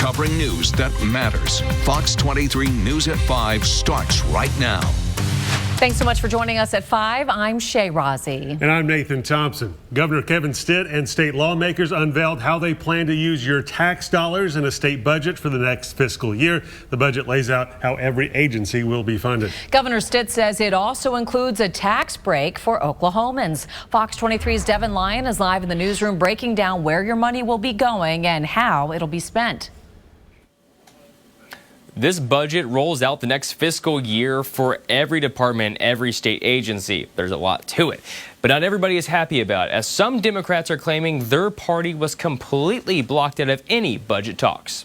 covering news that matters. Fox 23 News at 5 starts right now. Thanks so much for joining us at 5. I'm Shay Rozzi. And I'm Nathan Thompson. Governor Kevin Stitt and state lawmakers unveiled how they plan to use your tax dollars in a state budget for the next fiscal year. The budget lays out how every agency will be funded. Governor Stitt says it also includes a tax break for Oklahomans. Fox 23's Devin Lyon is live in the newsroom breaking down where your money will be going and how it'll be spent. This budget rolls out the next fiscal year for every department, every state agency. There's a lot to it, but not everybody is happy about it, as some Democrats are claiming their party was completely blocked out of any budget talks.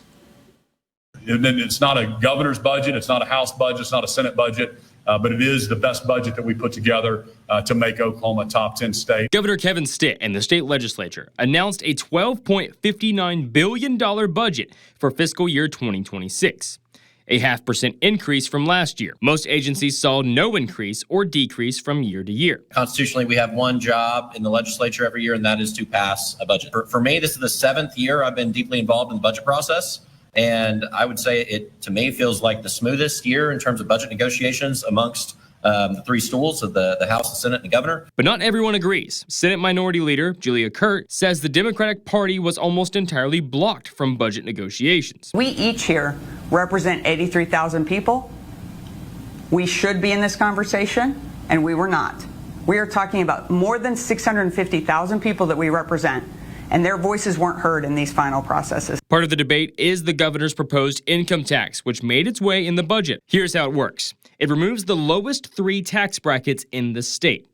It's not a governor's budget, it's not a House budget, it's not a Senate budget, but it is the best budget that we put together to make Oklahoma a top 10 state. Governor Kevin Stitt and the state legislature announced a $12.59 billion budget for fiscal year 2026. A 0.5% increase from last year. Most agencies saw no increase or decrease from year to year. Constitutionally, we have one job in the legislature every year, and that is to pass a budget. For me, this is the 7th year I've been deeply involved in the budget process, and I would say it, to me, feels like the smoothest year in terms of budget negotiations amongst the three stools of the House, the Senate, and the governor. But not everyone agrees. Senate Minority Leader Julia Kurt says the Democratic Party was almost entirely blocked from budget negotiations. We each here represent 83,000 people. We should be in this conversation, and we were not. We are talking about more than 650,000 people that we represent, and their voices weren't heard in these final processes. Part of the debate is the governor's proposed income tax, which made its way in the budget. Here's how it works. It removes the lowest 3 tax brackets in the state.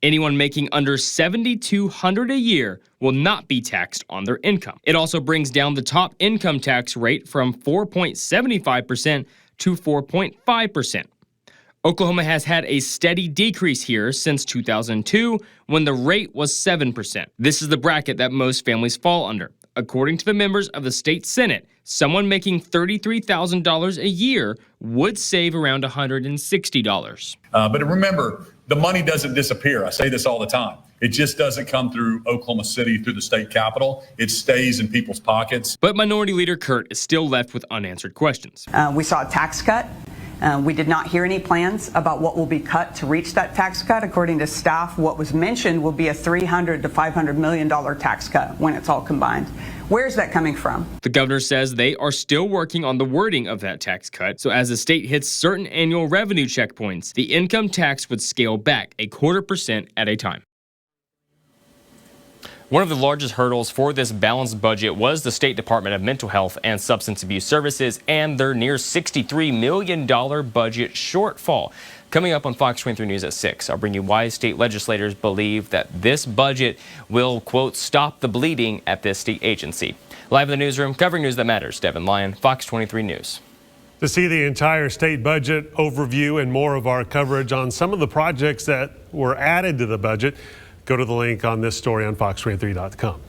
Anyone making under $7,200 a year will not be taxed on their income. It also brings down the top income tax rate from 4.75% to 4.5%. Oklahoma has had a steady decrease here since 2002, when the rate was 7%. This is the bracket that most families fall under. According to the members of the state Senate, someone making $33,000 a year would save around $160. But remember, the money doesn't disappear. I say this all the time. It just doesn't come through Oklahoma City, through the state capitol. It stays in people's pockets. But Minority Leader Kurt is still left with unanswered questions. We saw a tax cut. We did not hear any plans about what will be cut to reach that tax cut. According to staff, what was mentioned will be a $300 to $500 million tax cut when it's all combined. Where's that coming from? The governor says they are still working on the wording of that tax cut, so as the state hits certain annual revenue checkpoints, the income tax would scale back 0.25% at a time. One of the largest hurdles for this balanced budget was the State Department of Mental Health and Substance Abuse Services and their near $63 million budget shortfall. Coming up on Fox 23 News at 6, I'll bring you why state legislators believe that this budget will, quote, stop the bleeding at this state agency. Live in the newsroom, covering news that matters, Devin Lyon, Fox 23 News. To see the entire state budget overview and more of our coverage on some of the projects that were added to the budget, go to the link on this story on fox23.com.